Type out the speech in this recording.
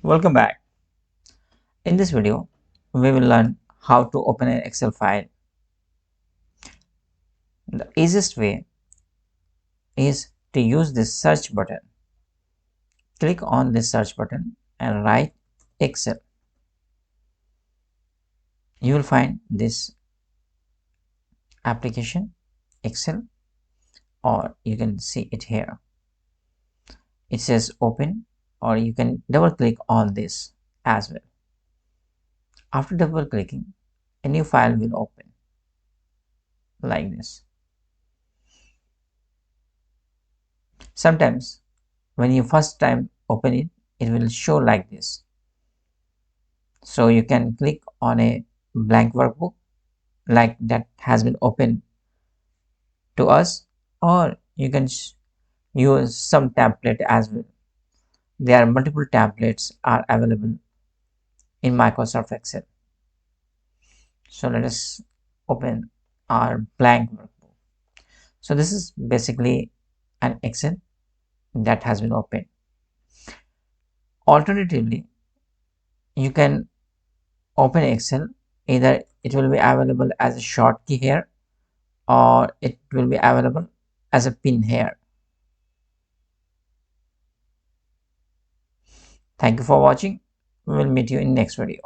Welcome back. In this video, we will learn how to open an Excel file. The easiest way is to use this search button. Click on this search button and write Excel. You will find this application Excel, or you can see it here. It says open, or you can double click on this as well. After double clicking, a new file will open like this. Sometimes when you first time open it, it will show like this. So you can click on a blank workbook like that has been opened to us, or you can use some template as well. There are multiple templates are available in Microsoft Excel. So let us open our blank workbook. So this is basically an Excel that has been opened. Alternatively, you can open Excel, either it will be available as a short key here, or it will be available as a pin here. Thank you for watching. We will meet you in next video.